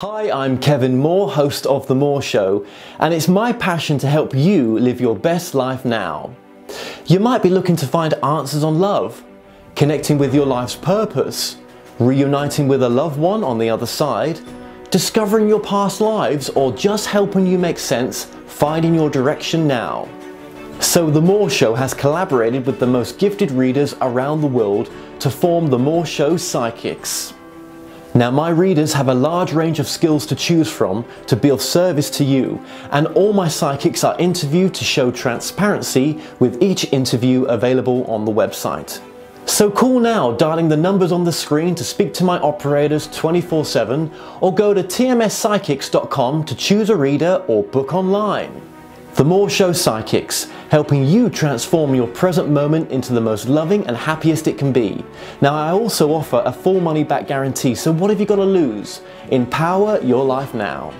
Hi, I'm Kevin Moore, host of The Moore Show, and it's my passion to help you live your best life now. You might be looking to find answers on love, connecting with your life's purpose, reuniting with a loved one on the other side, discovering your past lives, or just helping you make sense, finding your direction now. So The Moore Show has collaborated with the most gifted readers around the world to form The Moore Show Psychics. Now, my readers have a large range of skills to choose from to be of service to you, and all my psychics are interviewed to show transparency, with each interview available on the website. So call now, dialing the numbers on the screen to speak to my operators 24/7, or go to tmspsychics.com to choose a reader or book online. The Moore Show Psychics, helping you transform your present moment into the most loving and happiest it can be. Now, I also offer a full money back guarantee, so what have you got to lose? Empower your life now.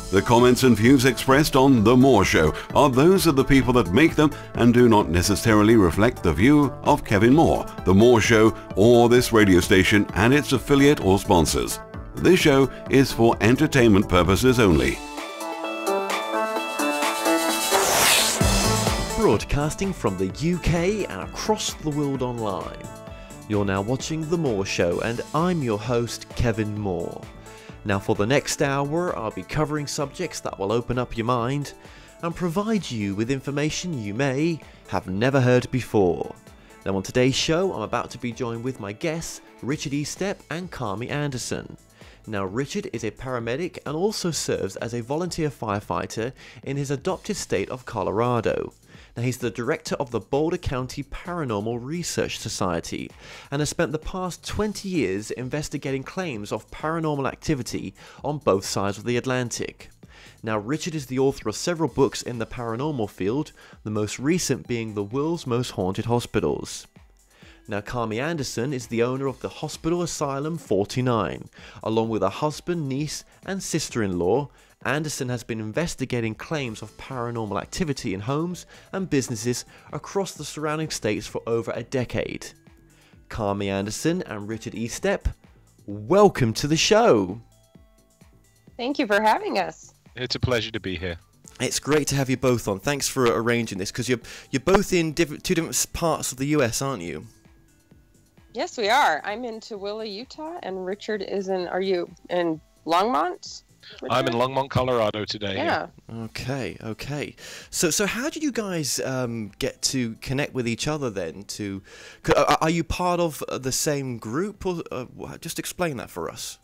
The comments and views expressed on The Moore Show are those of the people that make them and do not necessarily reflect the view of Kevin Moore, The Moore Show, or this radio station and its affiliate or sponsors. This show is for entertainment purposes only. Broadcasting from the UK and across the world online. You're now watching The Moore Show, and I'm your host, Kevin Moore. Now, for the next hour, I'll be covering subjects that will open up your mind and provide you with information you may have never heard before. Now, on today's show, I'm about to be joined with my guests, Richard Estep and Cami Andersen. Now, Richard is a paramedic and also serves as a volunteer firefighter in his adopted state of Colorado. Now, he's the director of the Boulder County Paranormal Research Society and has spent the past 20 years investigating claims of paranormal activity on both sides of the Atlantic. Now, Richard is the author of several books in the paranormal field, the most recent being The World's Most Haunted Hospitals. Now, Cami Andersen is the owner of the Hospital Asylum 49. Along with her husband, niece, and sister-in-law, Andersen has been investigating claims of paranormal activity in homes and businesses across the surrounding states for over a decade. Cami Andersen and Richard Estep, welcome to the show. Thank you for having us. It's a pleasure to be here. It's great to have you both on. Thanks for arranging this, because you're both in two different parts of the US, aren't you? Yes, we are. I'm in Tooele, Utah, and Richard is in. Are you in Longmont? Richard? I'm in Longmont, Colorado today. Yeah. Okay. So how did you guys get to connect with each other then? Are you part of the same group, or just explain that for us?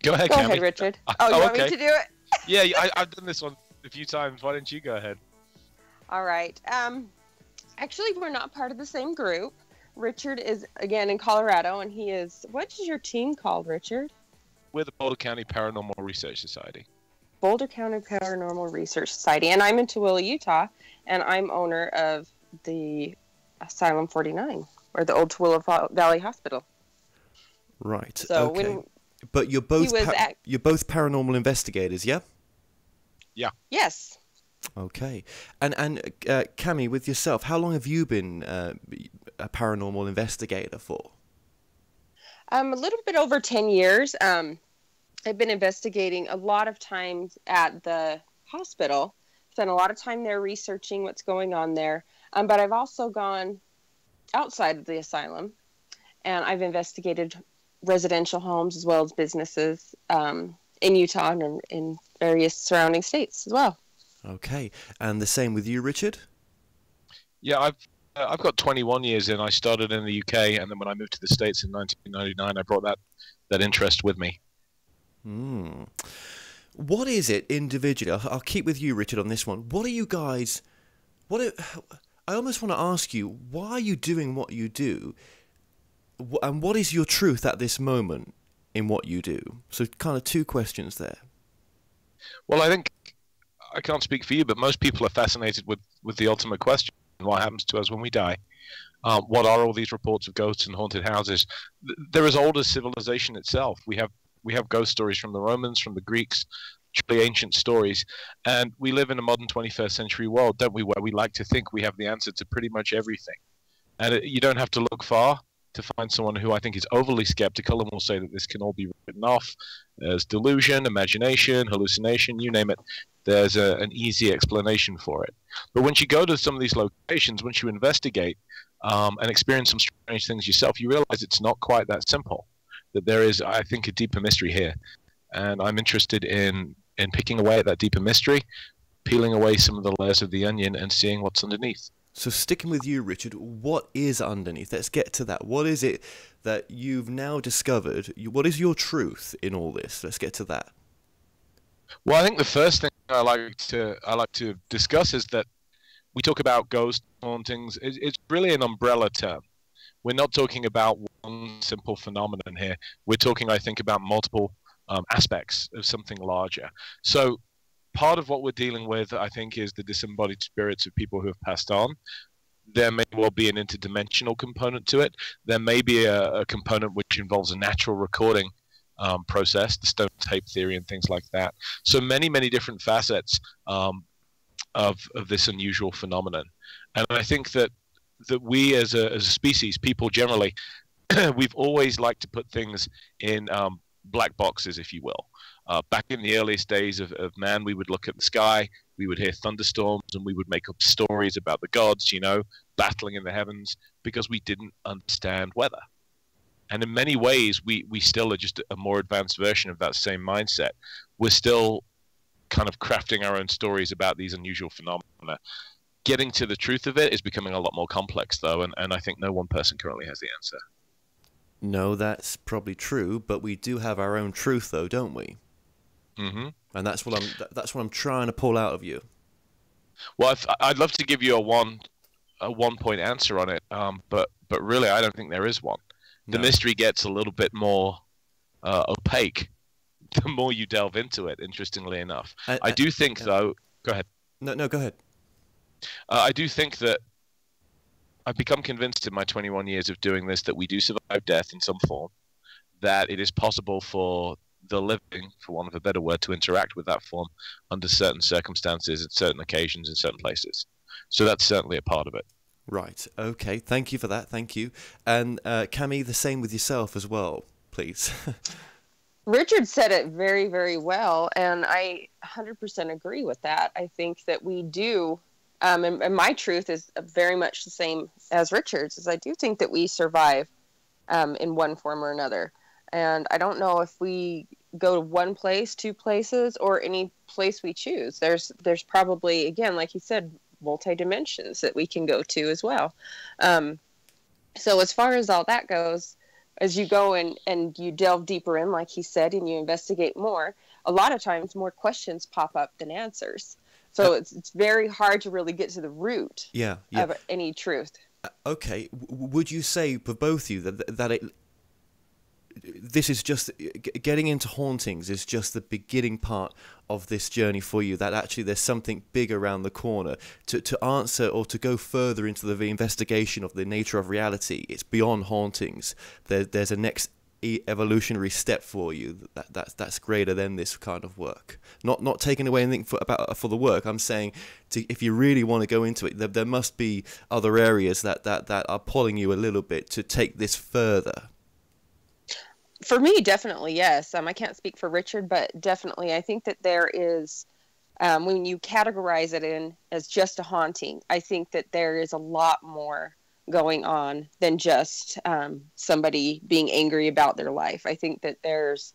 Go ahead, Go Cami. ahead, Richard. Oh, you want me to do it? Yeah, I've done this one a few times. Why don't you go ahead? All right. Actually, we're not part of the same group. Richard is, again, in Colorado, and he is... What is your team called, Richard? We're the Boulder County Paranormal Research Society. Boulder County Paranormal Research Society. And I'm in Tooele, Utah, and I'm owner of the Asylum 49, or the old Tooele Valley Hospital. Right, So okay. But you're both you're both paranormal investigators, yeah? Yeah. Yes. Okay. And Cami, with yourself, how long have you been a paranormal investigator for? A little bit over 10 years. I've been investigating a lot of times at the hospital. Spent a lot of time there researching what's going on there. But I've also gone outside of the asylum, and I've investigated residential homes as well as businesses in Utah and in various surrounding states as well. Okay. And the same with you, Richard? Yeah, I've got 21 years in. I started in the UK, and then when I moved to the States in 1999, I brought that interest with me. What is it individually? I'll keep with you, Richard, on this one. What are you guys... I almost want to ask you, why are you doing what you do? And what is your truth at this moment? in what you do? So kind of two questions there. Well, I think I can't speak for you, but most people are fascinated with the ultimate question: what happens to us when we die? What are all these reports of ghosts and haunted houses? They're as old as civilization itself. We have ghost stories from the Romans, from the Greeks, truly ancient stories, and we live in a modern 21st century world, don't we, where we like to think we have the answer to pretty much everything. And you don't have to look far to find someone who I think is overly skeptical and will say that this can all be written off as delusion, imagination, hallucination, you name it. There's an easy explanation for it. But once you go to some of these locations, once you investigate and experience some strange things yourself, you realize it's not quite that simple, that there is, I think, a deeper mystery here. And I'm interested in picking away at that deeper mystery, peeling away some of the layers of the onion and seeing what's underneath. So sticking with you, Richard, what is underneath? Let's get to that. What is it that you've now discovered? What is your truth in all this? Let's get to that. Well, I think the first thing I like to discuss is that we talk about ghost hauntings. It's really an umbrella term. We're not talking about one simple phenomenon here. We're talking, I think, about multiple aspects of something larger. So part of what we're dealing with, I think, is the disembodied spirits of people who have passed on. There may well be an interdimensional component to it. There may be a component which involves a natural recording process, the stone tape theory and things like that. So many, many different facets of this unusual phenomenon. And I think that we as a species, people generally, we've always liked to put things in black boxes, if you will. Back in the earliest days of man, we would look at the sky, we would hear thunderstorms, and we would make up stories about the gods, battling in the heavens, because we didn't understand weather. And in many ways, we still are just a more advanced version of that same mindset. We're still kind of crafting our own stories about these unusual phenomena. Getting to the truth of it is becoming a lot more complex, though, and I think no one person currently has the answer. No, that's probably true, but we do have our own truth, though, don't we? Mm-hmm. And that's what I'm trying to pull out of you. Well, I'd love to give you a one-point answer on it, but really, I don't think there is one. The mystery gets a little bit more opaque the more you delve into it. Interestingly enough, I do think, though. Go ahead. No, go ahead. I do think that I've become convinced in my 21 years of doing this that we do survive death in some form, that it is possible for the living, for want of a better word, to interact with that form under certain circumstances, at certain occasions, in certain places. So that's certainly a part of it. Right. Okay. Thank you for that. Thank you. And Cami, the same with yourself as well, please. Richard said it very, very well, and I 100% agree with that. I think that we do. And my truth is very much the same as Richard's, is I do think that we survive in one form or another. And I don't know if we go to one place, two places, or any place we choose. There's probably, again, like you said, multi-dimensions that we can go to as well. So as far as all that goes, as you go and you delve deeper in, like he said, and you investigate more, a lot of times more questions pop up than answers. So it's very hard to really get to the root of any truth. Okay. Would you say, for both of you, that this is just, getting into hauntings is just the beginning part of this journey for you, that actually there's something big around the corner to answer or to go further into the investigation of the nature of reality? It's beyond hauntings. There's a next evolutionary step for you that's greater than this kind of work. Not taking away anything for the work. I'm saying if you really want to go into it, there must be other areas that are pulling you a little bit to take this further. For me, definitely, yes. I can't speak for Richard, but definitely I think that there is, when you categorize it in as just a haunting, I think that there is a lot more going on than just somebody being angry about their life. I think that there's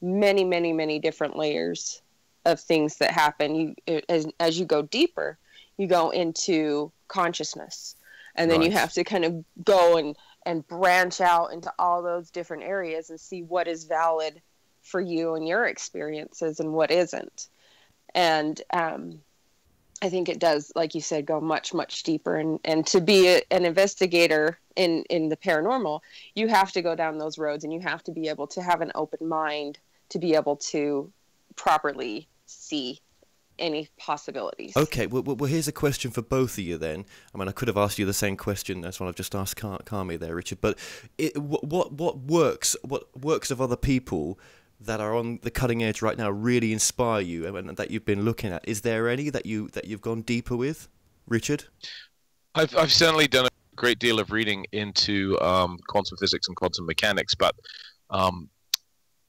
many, many, many different layers of things that happen. As you go deeper, you go into consciousness, and then you have to kind of go and branch out into all those different areas and see what is valid for you and your experiences and what isn't. And I I think it does, like you said, go much, much deeper. And to be an investigator in the paranormal, you have to go down those roads, and you have to be able to have an open mind to be able to properly see any possibilities. Okay, well, here's a question for both of you then. I mean, I could have asked you the same question as what I've just asked Cami there, Richard. But what works of other people that are on the cutting edge right now really inspire you, and that you've been looking at? Is there any that you've gone deeper with, Richard? I've certainly done a great deal of reading into quantum physics and quantum mechanics, but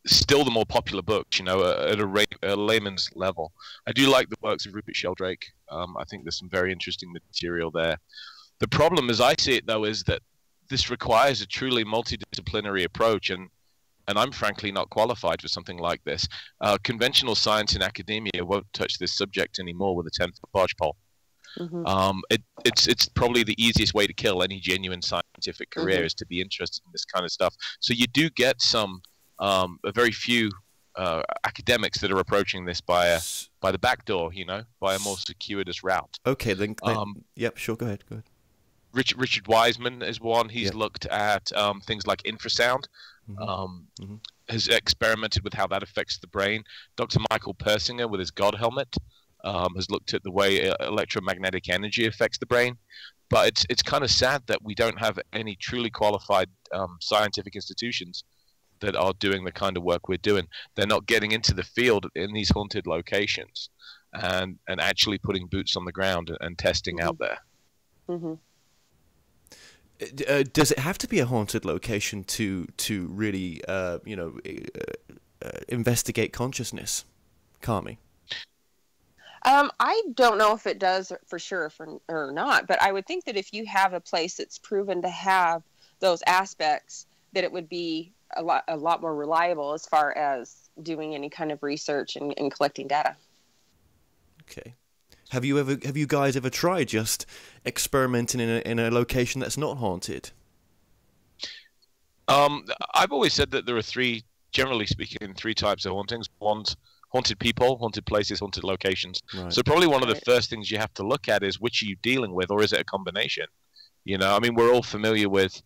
still the more popular books, at a layman's level. I do like the works of Rupert Sheldrake. I think there's some very interesting material there. The problem, as I see it, though, is that this requires a truly multidisciplinary approach, and I'm frankly not qualified for something like this. Conventional science in academia won't touch this subject anymore with a 10-foot barge pole. Mm-hmm. It's probably the easiest way to kill any genuine scientific career, is to be interested in this kind of stuff. So you do get a very few academics that are approaching this by the back door, by a more circuitous route. Okay, then yep, sure, go ahead. Richard Wiseman is one. He's looked at things like infrasound. Has experimented with how that affects the brain. Dr. Michael Persinger, with his God helmet, has looked at the way electromagnetic energy affects the brain. But it's kind of sad that we don't have any truly qualified scientific institutions that are doing the kind of work we're doing. They're not getting into the field in these haunted locations and actually putting boots on the ground and testing out there. Mm-hmm. Does it have to be a haunted location to really investigate consciousness, Cami? I don't know if it does for sure or not, but I would think that if you have a place that's proven to have those aspects, that it would be a lot more reliable as far as doing any kind of research and collecting data. Okay. Have you guys ever tried just experimenting in a location that's not haunted? I've always said that there are generally speaking, three types of hauntings. One's haunted people, haunted places, haunted locations. Right. So probably one of the first things you have to look at is which are you dealing with, or is it a combination? I mean, we're all familiar with,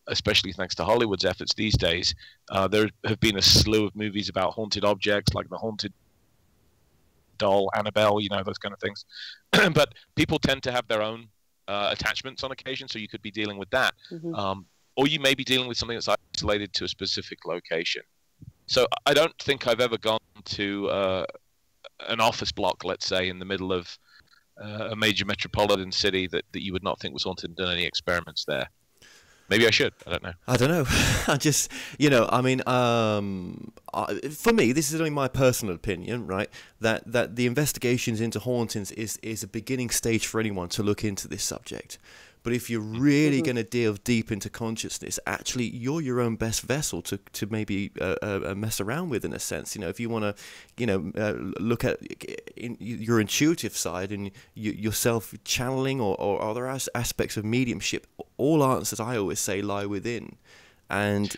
especially thanks to Hollywood's efforts these days, there have been a slew of movies about haunted objects, like the haunted doll, Annabelle, those kind of things. But people tend to have their own attachments on occasion, so you could be dealing with that. Mm-hmm. Or you may be dealing with something that's isolated to a specific location. So I don't think I've ever gone to an office block, let's say, in the middle of a major metropolitan city that you would not think was haunted and done any experiments there. Maybe I should. I don't know. I don't know. I just, I mean, for me, this is only my personal opinion, right? That the investigations into hauntings is a beginning stage for anyone to look into this subject. But if you're really going to delve deep into consciousness, actually, you're your own best vessel to maybe mess around with, in a sense. If you want to, look at your intuitive side and yourself channeling or other aspects of mediumship, all answers, I always say, lie within. And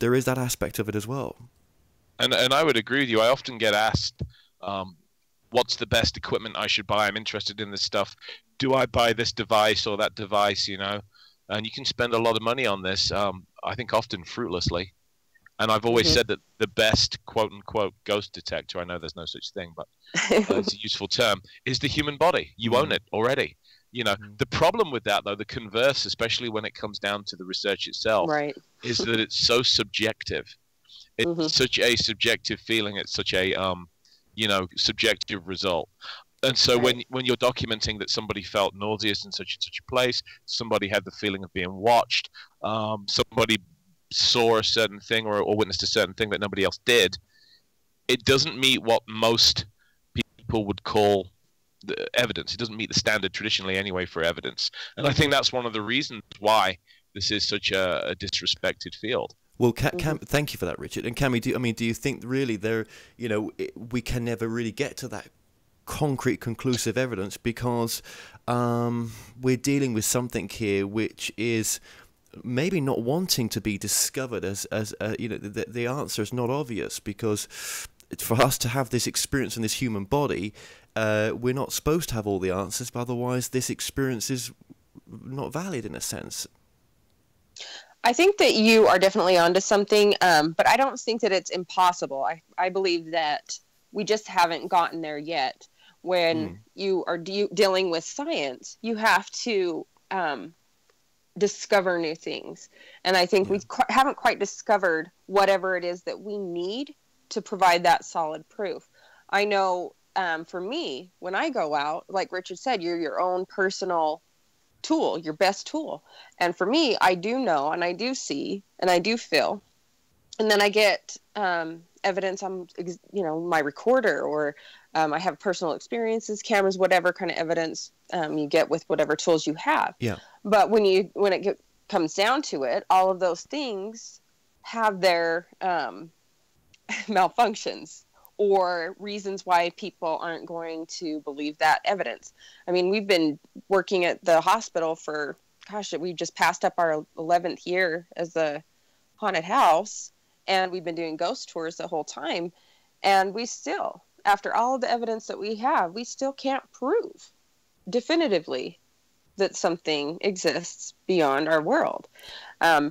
there is that aspect of it as well. And I would agree with you. I often get asked, what's the best equipment I should buy? I'm interested in this stuff. Do I buy this device or that device, And you can spend a lot of money on this, I think often fruitlessly. And I've always said that the best quote-unquote ghost detector, I know there's no such thing, but it's a useful term, is the human body. You own it already. The problem with that, though, the converse, especially when it comes down to the research itself, right, is that it's so subjective. It's such a subjective feeling. It's such a, subjective result. And so when you're documenting that somebody felt nauseous in such and such a place, somebody had the feeling of being watched, somebody saw a certain thing or witnessed a certain thing that nobody else did, it doesn't meet what most people would call the evidence. It doesn't meet the standard traditionally anyway for evidence. And I think that's one of the reasons why this is such a disrespected field. Well, thank you for that, Richard. And Cami, do you think really we can never really get to that concrete, conclusive evidence because we're dealing with something here which is maybe not wanting to be discovered as the answer is not obvious, because for us to have this experience in this human body we're not supposed to have all the answers, but otherwise this experience is not valid in a sense. I think that you are definitely onto something, but I don't think that it's impossible. I believe that we just haven't gotten there yet. When you are dealing with science, you have to discover new things. And I think we haven't quite discovered whatever it is that we need to provide that solid proof. I know for me, when I go out, like Richard said, you're your own personal tool, your best tool. And for me, I do know, and I do see, and I do feel. And then I get evidence on, my recorder, or I have personal experiences, cameras, whatever kind of evidence you get with whatever tools you have. Yeah. But when it comes down to it, all of those things have their malfunctions or reasons why people aren't going to believe that evidence. I mean, we've been working at the hospital for, we just passed up our 11th year as a haunted house, and we've been doing ghost tours the whole time. And we still, after all of the evidence that we have, we still can't prove definitively that something exists beyond our world.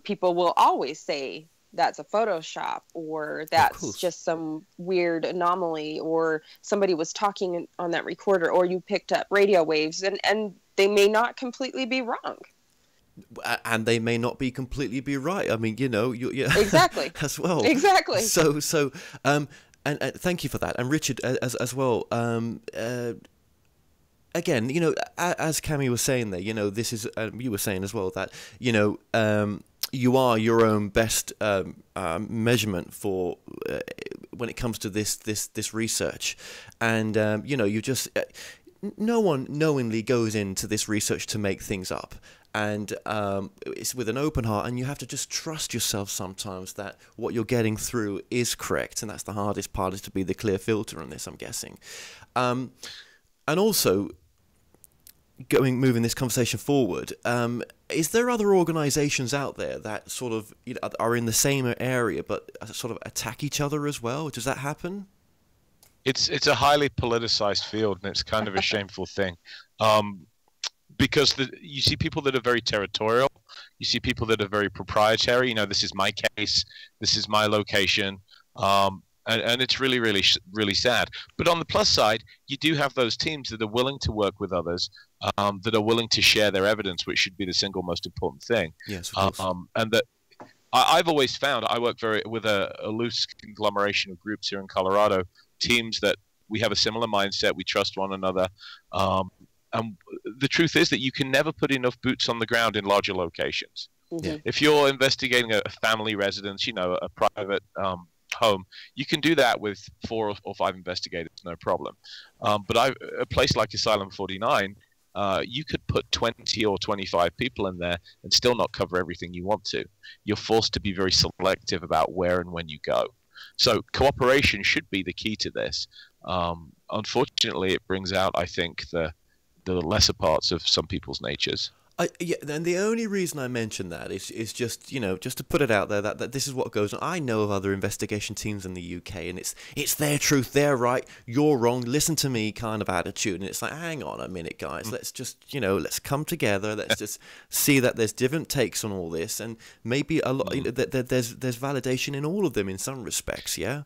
People will always say that's a Photoshop, or that's just some weird anomaly, or somebody was talking on that recorder, or you picked up radio waves, and they may not completely be wrong. And they may not be completely be right. I mean, exactly as well. Exactly. So, and thank you for that. And Richard, as well. Again, as Cami was saying there, this is you were saying as well that you are your own best measurement for when it comes to this research, and you just no one knowingly goes into this research to make things up, and it's with an open heart, and you have to just trust yourself sometimes that what you're getting through is correct, and that's the hardest part, is to be the clear filter on this, I'm guessing, and also moving this conversation forward, is there other organizations out there that sort of are in the same area but sort of attack each other as well? Does that happen? It's a highly politicized field, and it's kind of a shameful thing, because you see people that are very territorial, you see people that are very proprietary. This is my case, this is my location, and it's really, really, really sad. But on the plus side, you do have those teams that are willing to work with others, that are willing to share their evidence, which should be the single most important thing. Yes, of course. And that I've always found, I work with a loose conglomeration of groups here in Colorado, teams that we have a similar mindset, we trust one another. And the truth is that you can never put enough boots on the ground in larger locations. Mm-hmm. If you're investigating a family residence, a private home, you can do that with 4 or 5 investigators, no problem. But a place like Asylum 49, you could put 20 or 25 people in there and still not cover everything you want to. You're forced to be very selective about where and when you go. So cooperation should be the key to this. Unfortunately, it brings out, I think, the lesser parts of some people's natures. Yeah, and the only reason I mention that is just just to put it out there that this is what goes on. I know of other investigation teams in the UK, and it's their truth, they're right, you're wrong, listen to me kind of attitude, and it's like, hang on a minute, guys, let's just let's come together, let's just see that there's different takes on all this, and maybe a lot there's validation in all of them in some respects, yeah.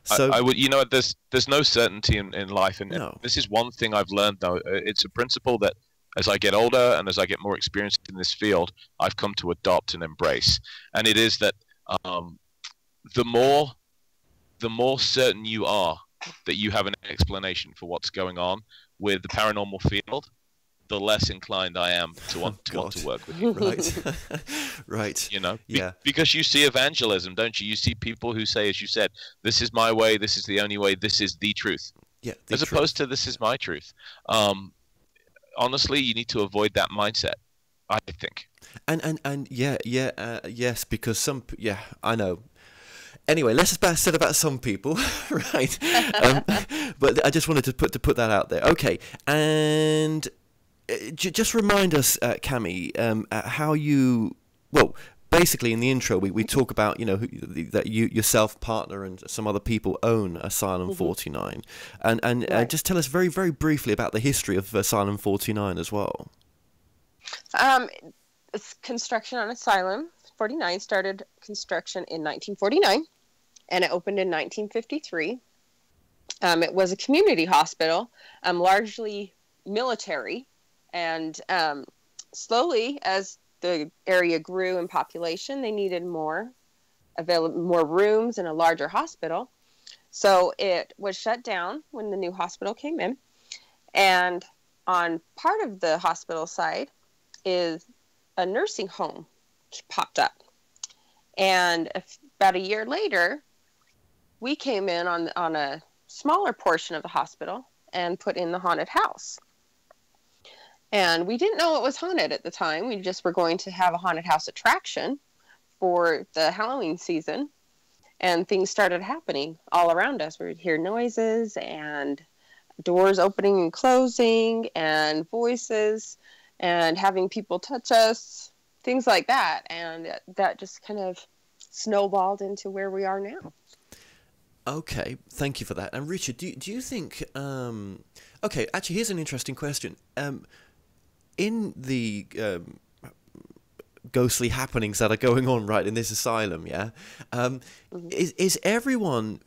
So I would, there's no certainty in life, and this is one thing I've learned though. It's a principle that, as I get older and as I get more experienced in this field, I've come to adopt and embrace. And it is that the more certain you are that you have an explanation for what's going on with the paranormal field, the less inclined I am to want to work with you. Right. Right. Because you see evangelism, don't you? You see people who say, as you said, this is my way, this is the only way, this is the truth. Yeah. As opposed to this is my truth. Honestly, you need to avoid that mindset, I think. And yes, because I know. Anyway, less said about some people, right? But I just wanted to put that out there. Okay, and just remind us, Cami, how you basically in the intro we talk about, you know, that you yourself, partner, and some other people own Asylum 49, and Right. just tell us very, very briefly about the history of Asylum 49 as well. It's construction on Asylum 49 started construction in 1949, and it opened in 1953. It was a community hospital, largely military, and slowly, as the area grew in population, they needed more rooms and a larger hospital. So it was shut down when the new hospital came in. And on part of the hospital side is a nursing home popped up. And about a year later, we came in on a smaller portion of the hospital and put in the haunted house. And we didn't know it was haunted at the time. We just were going to have a haunted house attraction for the Halloween season. And things started happening all around us. We would hear noises and doors opening and closing and voices and having people touch us, things like that. And that just kind of snowballed into where we are now. Okay, thank you for that. And Richard, do you think... okay, actually, here's an interesting question. In the ghostly happenings that are going on right in this asylum, yeah, is everyone,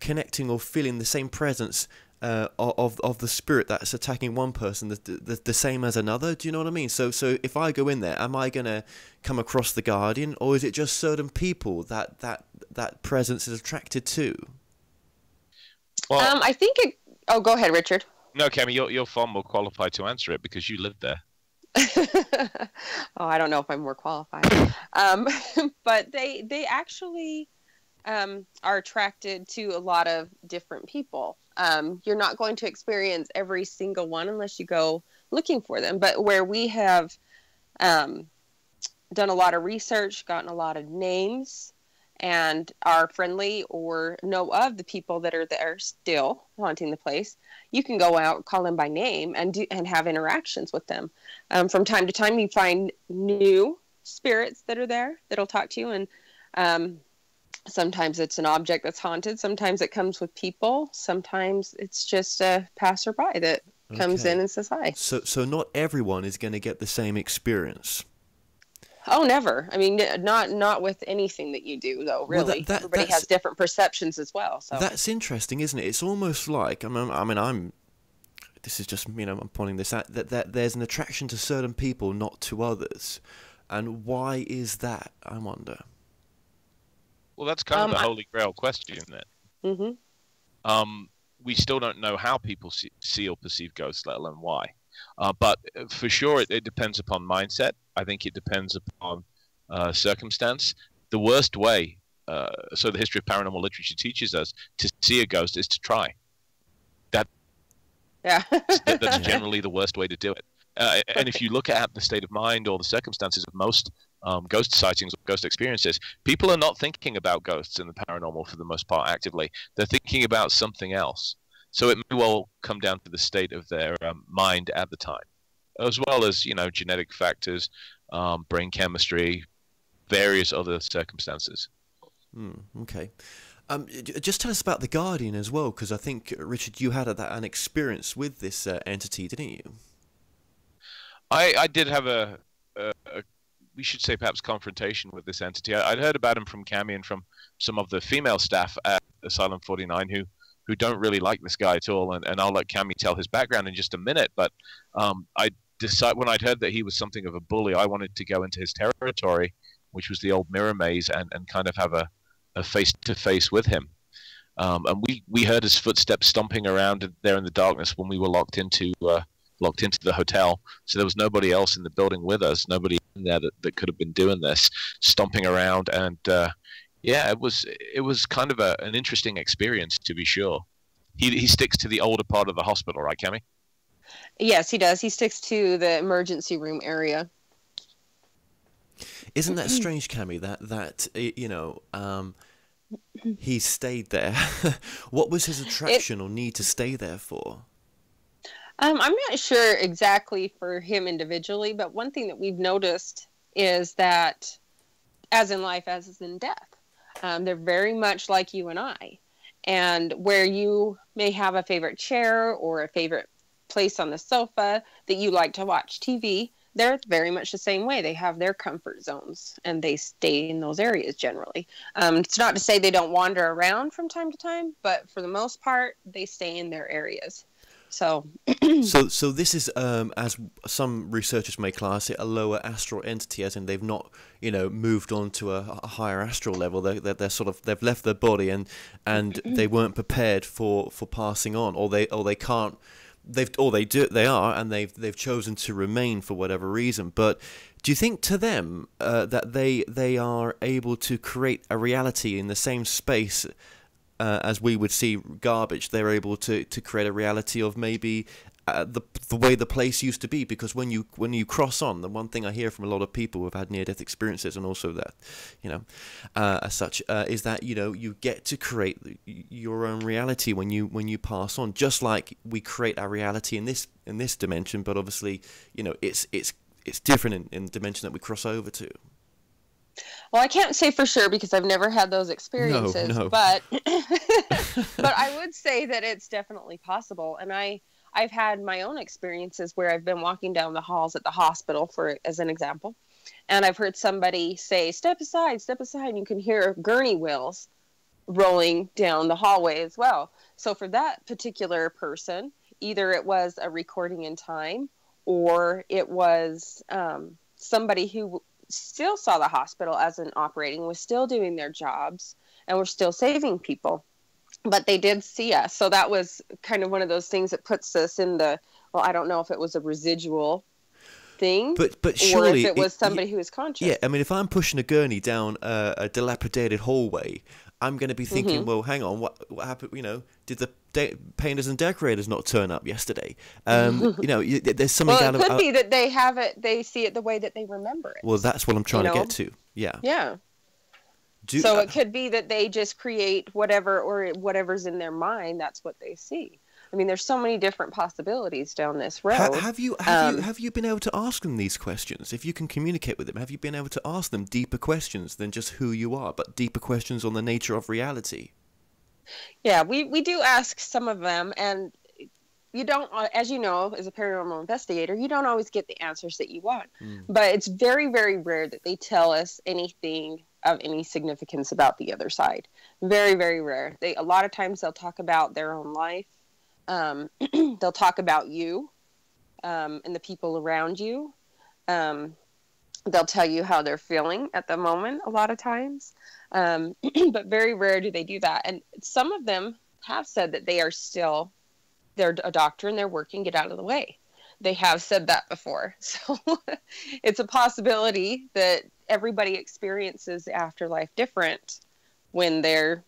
connecting or feeling the same presence of the spirit that's attacking one person the same as another? Do you know what I mean? So if I go in there, am I gonna come across the guardian, or is it just certain people that presence is attracted to? Well, I think it... Oh, go ahead, Richard. no, Cami, you're far more qualified to answer it because you lived there. Oh, I don't know if I'm more qualified. But they actually are attracted to a lot of different people. You're not going to experience every single one unless you go looking for them. But where we have done a lot of research, gotten a lot of names, and are friendly or know of the people that are there still haunting the place, you can go out, call them by name, and have interactions with them. From time to time, you find new spirits that are there that'll talk to you, and sometimes it's an object that's haunted. Sometimes it comes with people. Sometimes it's just a passerby that comes in and says hi. So not everyone is going to get the same experience. Oh, never. I mean, not with anything that you do, though, really. Well, everybody has different perceptions as well. So that's interesting, isn't it? It's almost like, this is just, I'm pointing this out, that there's an attraction to certain people, not to others. And why is that, I wonder? Well, that's kind of the holy grail question, isn't it? Mm-hmm. We still don't know how people see or perceive ghosts, let alone why. But for sure, it depends upon mindset. I think it depends upon circumstance. The worst way, so the history of paranormal literature teaches us, to see a ghost is to try. That's generally the worst way to do it. And if you look at the state of mind or the circumstances of most ghost sightings or ghost experiences, people are not thinking about ghosts in the paranormal for the most part actively. They're thinking about something else. So it may well come down to the state of their mind at the time, as well as, genetic factors, brain chemistry, various other circumstances. Okay. Just tell us about the Guardian as well, because I think, Richard, you had an experience with this entity, didn't you? I did have we should say perhaps confrontation with this entity. I'd heard about him from Cami and from some of the female staff at Asylum 49 who don't really like this guy at all, and I'll let Cami tell his background in just a minute, but I decided when I'd heard that he was something of a bully, I wanted to go into his territory, which was the old mirror maze, and kind of have a face-to-face with him. And we heard his footsteps stomping around there in the darkness when we were locked into the hotel. So there was nobody else in the building with us, nobody in there that could have been doing this, stomping around. And it was kind of an interesting experience, to be sure. He sticks to the older part of the hospital, right, Cami? Yes, he does. He sticks to the emergency room area. Isn't that strange, Cami, that he stayed there? What was his attraction or need to stay there for? I'm not sure exactly for him individually, but one thing that we've noticed is that, as in life, as is in death, they're very much like you and I. And where you may have a favorite chair or a favorite place on the sofa that you like to watch TV, they're very much the same way. They have their comfort zones and they stay in those areas generally. It's not to say they don't wander around from time to time, but for the most part, they stay in their areas. So this is, as some researchers may class it, a lower astral entity, as in they've not, moved on to a higher astral level. They're sort of, they've left their body and they weren't prepared for passing on, or they can't. They are, and they've chosen to remain for whatever reason. But do you think to them that they are able to create a reality in the same space as we would see garbage? They're able to create a reality of maybe the way the place used to be, because when you cross on, the one thing I hear from a lot of people who've had near-death experiences, and also that, as such, is that you get to create your own reality when you pass on, just like we create our reality in this dimension, but obviously, it's different in the dimension that we cross over to. Well, I can't say for sure because I've never had those experiences, No. but but I would say that it's definitely possible. And I've had my own experiences where I've been walking down the halls at the hospital, as an example, and I've heard somebody say, step aside, and you can hear gurney wheels rolling down the hallway as well. So for that particular person, either it was a recording in time, or it was somebody who still saw the hospital as an operating, was still doing their jobs, and were still saving people. But they did see us. So that was kind of one of those things that puts us in the, well, I don't know if it was a residual thing, but surely, or if it was somebody who was conscious. Yeah, I mean, if I'm pushing a gurney down a dilapidated hallway, I'm going to be thinking, well, hang on, what happened? Did the painters and decorators not turn up yesterday? There's something. Well, it could be that they have it. They see it the way that they remember it. Well, that's what I'm trying to get to. Yeah. Yeah. So it could be that they just create whatever's in their mind. That's what they see. I mean, there's so many different possibilities down this road. Have you been able to ask them these questions? If you can communicate with them, have you been able to ask them deeper questions than just who you are, but deeper questions on the nature of reality? Yeah, we do ask some of them, and you don't, as you know, as a paranormal investigator, you don't always get the answers that you want. But it's very, very rare that they tell us anything of any significance about the other side. Very, very rare. A lot of times they'll talk about their own life. They'll talk about you and the people around you. They'll tell you how they're feeling at the moment a lot of times. But very rare do they do that. And some of them have said that they're a doctor and they're working, get out of the way. They have said that before. So it's a possibility that everybody experiences the afterlife different when they're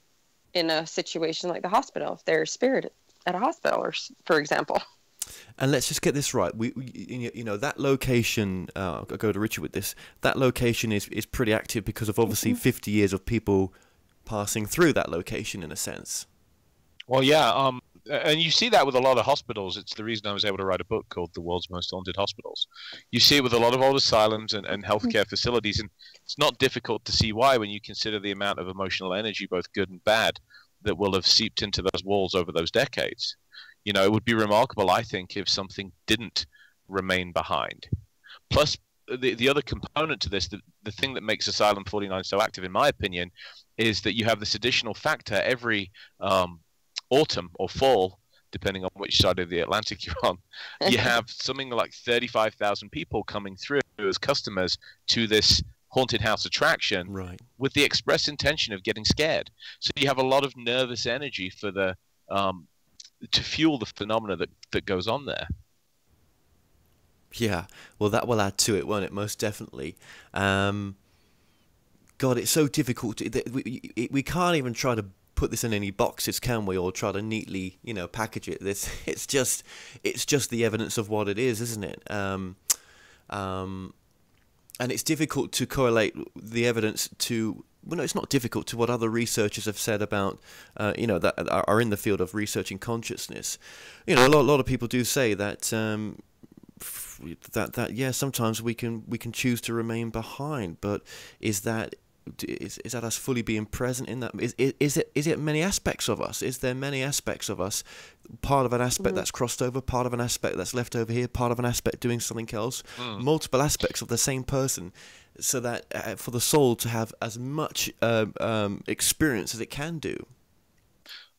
in a situation like the hospital, if they're spirited at a hospital, or for example. And let's just get this right. We that location. I'll go to Richard with this. That location is pretty active because of obviously 50 years of people passing through that location in a sense. Well, yeah, and you see that with a lot of hospitals. It's the reason I was able to write a book called The World's Most Haunted Hospitals. You see it with a lot of old asylums and healthcare facilities, and it's not difficult to see why when you consider the amount of emotional energy, both good and bad, that will have seeped into those walls over those decades. It would be remarkable, I think, if something didn't remain behind. Plus, the other component to this, the thing that makes Asylum 49 so active, in my opinion, is that you have this additional factor every autumn or fall, depending on which side of the Atlantic you're on. You have something like 35,000 people coming through as customers to this haunted house attraction, right, with the express intention of getting scared. So you have a lot of nervous energy for the to fuel the phenomena that goes on there. Yeah, well, that will add to it, won't it? Most definitely. God, it's so difficult. We can't even try to put this in any boxes, can we? Or try to neatly, package it. It's just the evidence of what it is, isn't it? And it's difficult to correlate the evidence to. Well, no, it's not difficult to what other researchers have said about, that are in the field of researching consciousness. A lot of people do say that that yeah, sometimes we can choose to remain behind, but is that us fully being present in that? Is it many aspects of us? Is there many aspects of us? Part of an aspect that's crossed over, part of an aspect that's left over here, part of an aspect doing something else, multiple aspects of the same person, so that for the soul to have as much experience as it can do.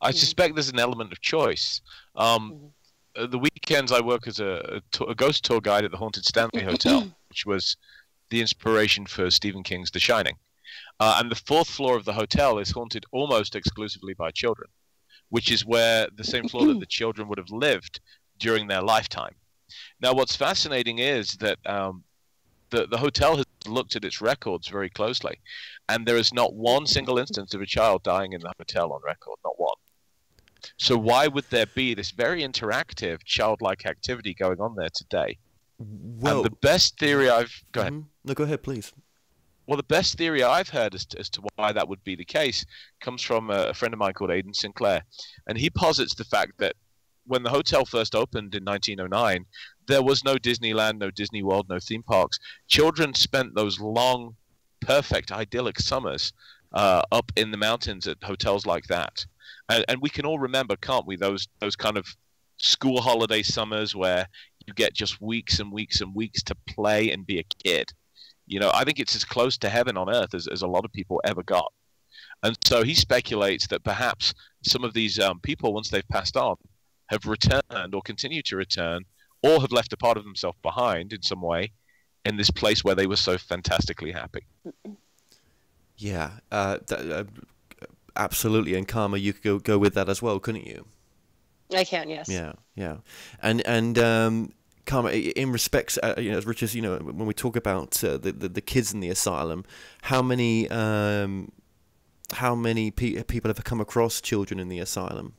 I suspect there's an element of choice. The weekends I work as a ghost tour guide at the Haunted Stanley Hotel, which was the inspiration for Stephen King's The Shining. And the fourth floor of the hotel is haunted almost exclusively by children, which is where the same floor that the children would have lived during their lifetime. Now, what's fascinating is that the hotel has looked at its records very closely, and there is not one single instance of a child dying in the hotel on record, not one. So why would there be this very interactive, childlike activity going on there today? Well, and the best theory Go ahead. No, go ahead, please. Well, the best theory I've heard as to why that would be the case comes from a friend of mine called Aidan Sinclair. And he posits the fact that when the hotel first opened in 1909, there was no Disneyland, no Disney World, no theme parks. Children spent those long, perfect, idyllic summers up in the mountains at hotels like that. And we can all remember, can't we, those kind of school holiday summers where you get just weeks and weeks and weeks to play and be a kid. You know, I think it's as close to heaven on earth as a lot of people ever got. And so he speculates that perhaps some of these people, once they've passed on, have returned or continue to return, or have left a part of themselves behind in some way in this place where they were so fantastically happy. Yeah, absolutely. And Karma, you could go with that as well, couldn't you? I can, yes. Yeah. And Karma, in respects, as Richard, when we talk about the kids in the asylum, how many people have come across children in the asylum?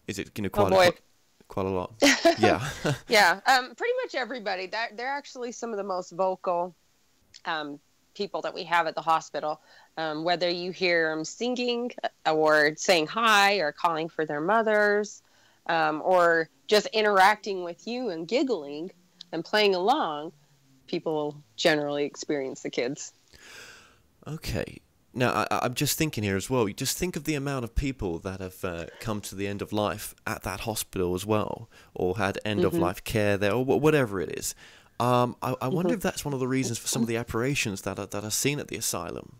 Is it quite a lot? Yeah. Yeah, pretty much everybody. They're actually some of the most vocal people that we have at the hospital. Whether you hear them singing or saying hi or calling for their mothers, or just interacting with you and giggling and playing along, people generally experience the kids. Okay. Now, I'm just thinking here as well. You just think of the amount of people that have come to the end of life at that hospital as well, or had end-of-life care there, or whatever it is. I wonder if that's one of the reasons for some of the apparitions that are seen at the asylum.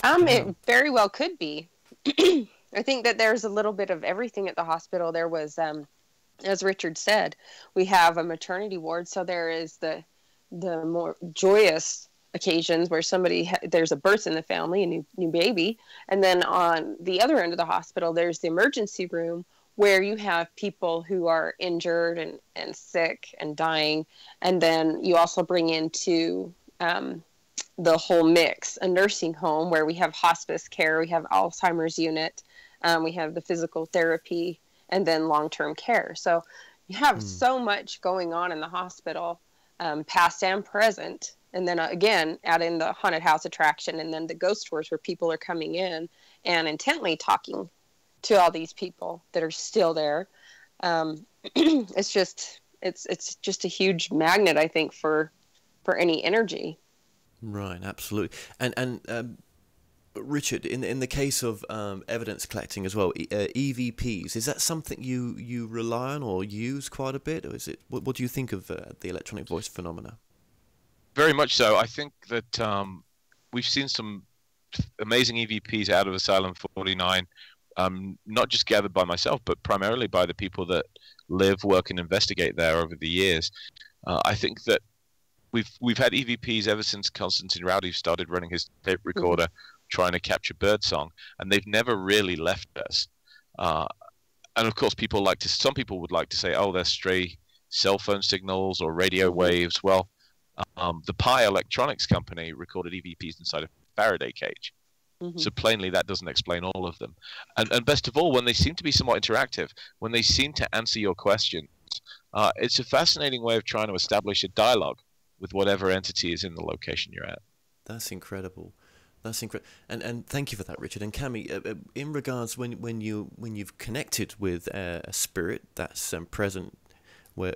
It very well could be. I think that there's a little bit of everything at the hospital. There was, as Richard said, we have a maternity ward, so there is the more joyous occasions where there's a birth in the family, a new baby, and then on the other end of the hospital, there's the emergency room where you have people who are injured and sick and dying, and then you also bring into the whole mix a nursing home where we have hospice care, we have Alzheimer's unit, we have the physical therapy, and then long-term care. So you have so much going on in the hospital, past and present. And then again, add in the haunted house attraction and then the ghost tours where people are coming in and intently talking to all these people that are still there. It's just a huge magnet, I think, for any energy. Right, absolutely. And Richard, in the case of evidence collecting as well, EVPs, is that something you rely on or use quite a bit, or is it? What do you think of the electronic voice phenomena? Very much so. I think that we've seen some amazing EVPs out of Asylum 49, not just gathered by myself, but primarily by the people that live, work, and investigate there over the years. I think that we've had EVPs ever since Constantine Rowdy started running his tape recorder, trying to capture birdsong, and they've never really left us. And of course, some people would like to say, oh, they're stray cell phone signals or radio waves. Well, the Pi Electronics company recorded EVPs inside a Faraday cage. So plainly that doesn't explain all of them. And best of all, when they seem to be somewhat interactive, when they seem to answer your questions, it's a fascinating way of trying to establish a dialogue with whatever entity is in the location you're at. That's incredible. That's incredible, and thank you for that, Richard. And Cami, in regards when you've connected with a spirit that's present, where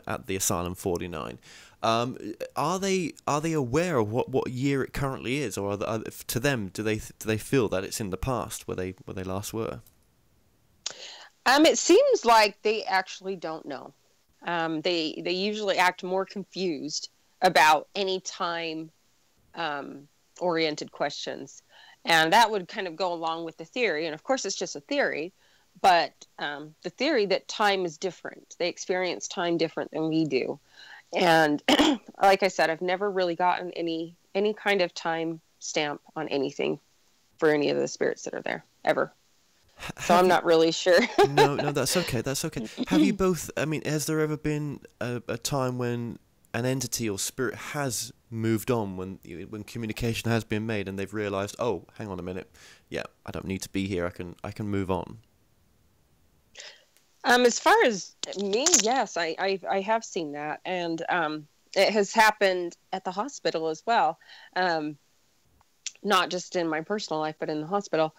at the Asylum 49, are they aware of what year it currently is, or to them do they feel that it's in the past where they last were? It seems like they actually don't know. They usually act more confused about any time oriented questions, and that would kind of go along with the theory. And of course, it's just a theory, but the theory that time is different. They experience time different than we do, and like I said, I've never really gotten any kind of time stamp on anything for any of the spirits that are there ever. So I'm not really sure. No, that's okay. That's okay. Have you both? I mean, has there ever been a time when an entity or spirit has moved on, when communication has been made, and they've realised, oh, hang on a minute, yeah, I don't need to be here. I can move on. As far as me, yes, I have seen that, and it has happened at the hospital as well. Not just in my personal life, but in the hospital.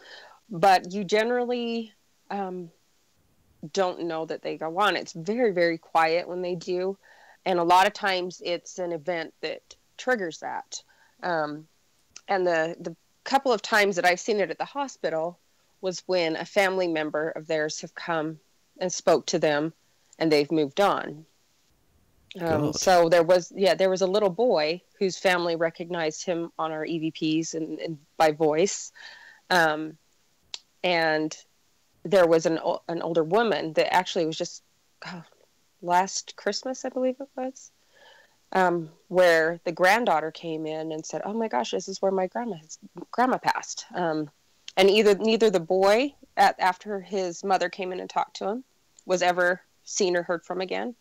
But you generally don't know that they go on. It's very, very quiet when they do. And a lot of times it's an event that triggers that. And the couple of times that I've seen it at the hospital was when a family member of theirs have come and spoke to them, and they've moved on. So there was a little boy whose family recognized him on our EVPs and by voice. And there was an older woman that actually was just last Christmas, I believe it was, where the granddaughter came in and said, "Oh my gosh, this is where my grandma passed." And neither the boy, after his mother came in and talked to him, was ever seen or heard from again.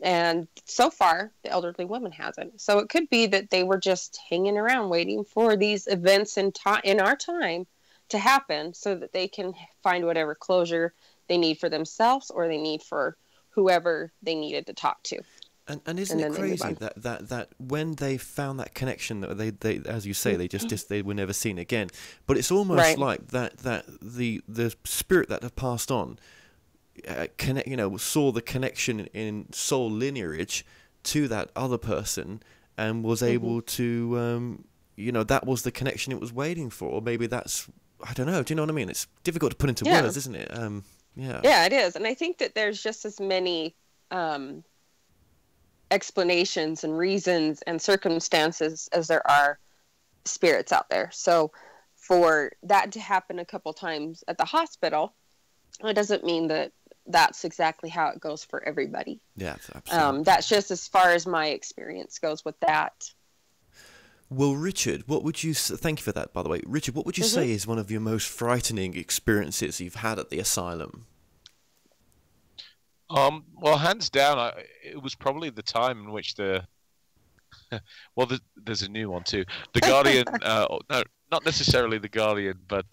And so far, the elderly woman hasn't. So it could be that they were just hanging around waiting for these events in our time to happen, so that they can find whatever closure they need for themselves, or they need for whoever they needed to talk to. And isn't it crazy that when they found that connection, that they as you say, they were never seen again. But it's almost like that the spirit that had passed on saw the connection in soul lineage to that other person, and was able to that was the connection it was waiting for. Or maybe that's, I don't know. Do you know what I mean? It's difficult to put into words, isn't it? Yeah, it is. And I think that there's just as many explanations and reasons and circumstances as there are spirits out there. So for that to happen a couple times at the hospital, it doesn't mean that that's exactly how it goes for everybody. Yeah, absolutely. That's just as far as my experience goes with that. Well, Richard, what would you... Thank you for that, by the way. Richard, what would you say is one of your most frightening experiences you've had at the asylum? Well, hands down, it was probably the time in which there's a new one too. The Guardian, no, not necessarily the Guardian, but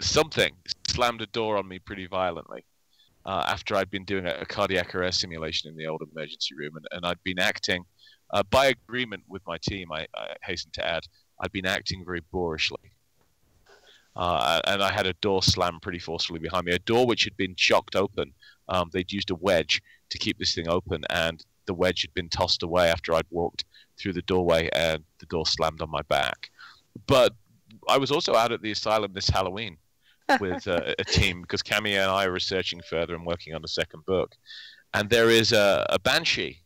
something slammed a door on me pretty violently after I'd been doing a cardiac arrest simulation in the old emergency room, and I'd been acting... by agreement with my team, I hasten to add, I'd been acting very boorishly. And I had a door slammed pretty forcefully behind me, a door which had been shocked open. They'd used a wedge to keep this thing open, and the wedge had been tossed away after I'd walked through the doorway, and the door slammed on my back. But I was also out at the asylum this Halloween with a team, because Cami and I are researching further and working on a second book. And there is a banshee,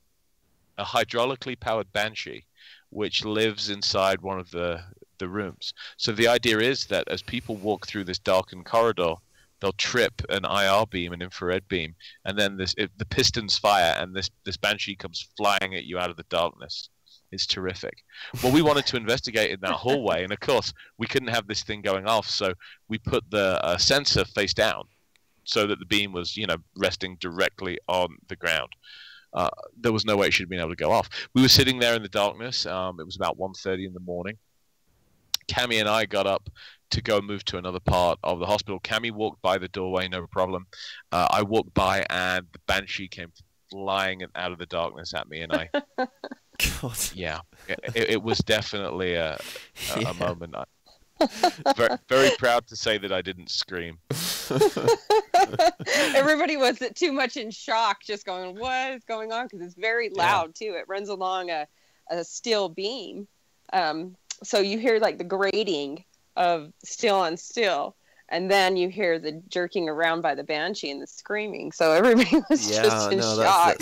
a hydraulically powered banshee, which lives inside one of the rooms. So the idea is that as people walk through this darkened corridor, they'll trip an IR beam, an infrared beam, and then the pistons fire, and this banshee comes flying at you out of the darkness. It's terrific. Well, we wanted to investigate in that hallway, and of course, we couldn't have this thing going off, so we put the sensor face down so that the beam was, resting directly on the ground. There was no way it should have been able to go off. We were sitting there in the darkness. It was about 1:30 in the morning. Cami and I got up to go move to another part of the hospital. Cami walked by the doorway, no problem. I walked by, and the banshee came flying out of the darkness at me, and I God. Yeah, it was definitely a Yeah. moment. Very, very proud to say that I didn't scream. Everybody was too much in shock, just going, what is going on? Because it's very loud, too. It runs along a steel beam. So you hear like the grating of steel on steel. And then you hear the jerking around by the banshee and the screaming. So everybody was just in shock.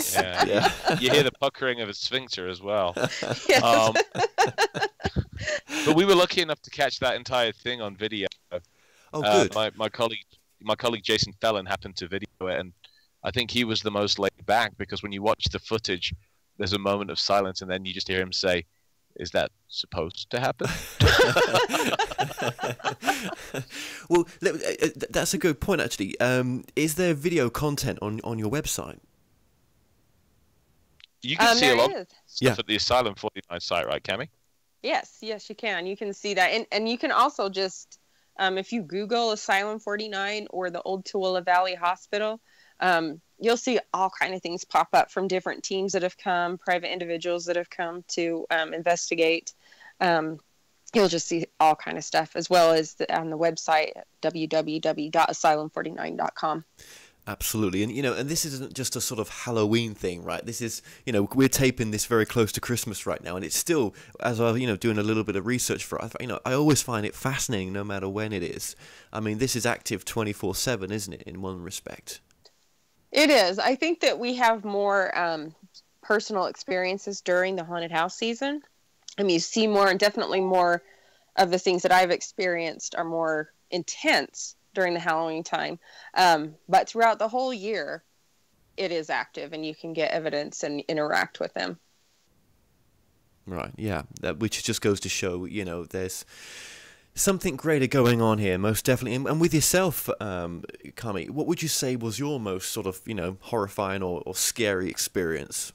You hear the puckering of a sphincter as well. Yes. But we were lucky enough to catch that entire thing on video. Oh, good. My colleague Jason Fallon happened to video it, and I think he was the most laid back, because when you watch the footage, there's a moment of silence, and then you just hear him say, "Is that supposed to happen?" Well, that's a good point, actually. Is there video content on your website? You can see a lot of stuff Yeah. at the Asylum 49 site, right, Cami? Yes, you can. You can see that. And you can also just, if you Google Asylum 49 or the Old Tooele Valley Hospital, you'll see all kind of things pop up from different teams that have come, private individuals that have come to investigate. You'll just see all kind of stuff, as well as on the website, www.asylum49.com. Absolutely. And, and this isn't just a sort of Halloween thing, right? This is, we're taping this very close to Christmas right now. And it's still, as I, doing a little bit of research for it, I always find it fascinating no matter when it is. I mean, this is active 24/7, isn't it, in one respect? It is. I think that we have more personal experiences during the haunted house season. I mean, you see more, and definitely more of the things that I've experienced are more intense during the Halloween time. But throughout the whole year, it is active, and you can get evidence and interact with them. Right, yeah. Which just goes to show, there's something greater going on here, most definitely. And with yourself, Cami, what would you say was your most sort of, horrifying or scary experience?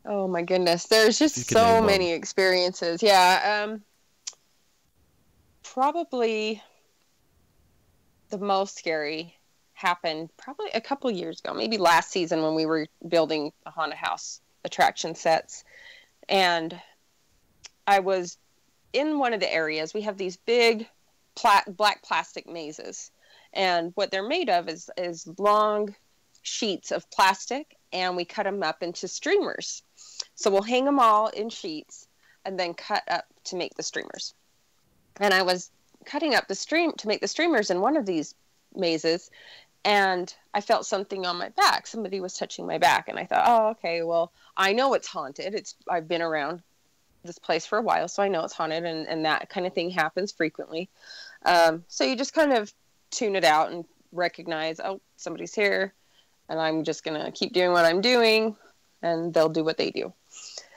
Oh my goodness, there's just so many experiences. Yeah, probably the most scary happened probably a couple years ago, maybe last season, when we were building the haunted house attraction sets. And I was in one of the areas. We have these big black plastic mazes, and what they're made of is long sheets of plastic, and we cut them up into streamers. So we'll hang them all in sheets and then cut up to make the streamers. And I was cutting up to make the streamers in one of these mazes, and I felt something on my back. Somebody was touching my back, and I thought, oh, okay, well, I know it's haunted. I've been around this place for a while, so I know it's haunted, and that kind of thing happens frequently. So you just kind of tune it out and recognize, oh, somebody's here, and I'm just going to keep doing what I'm doing, and they'll do what they do.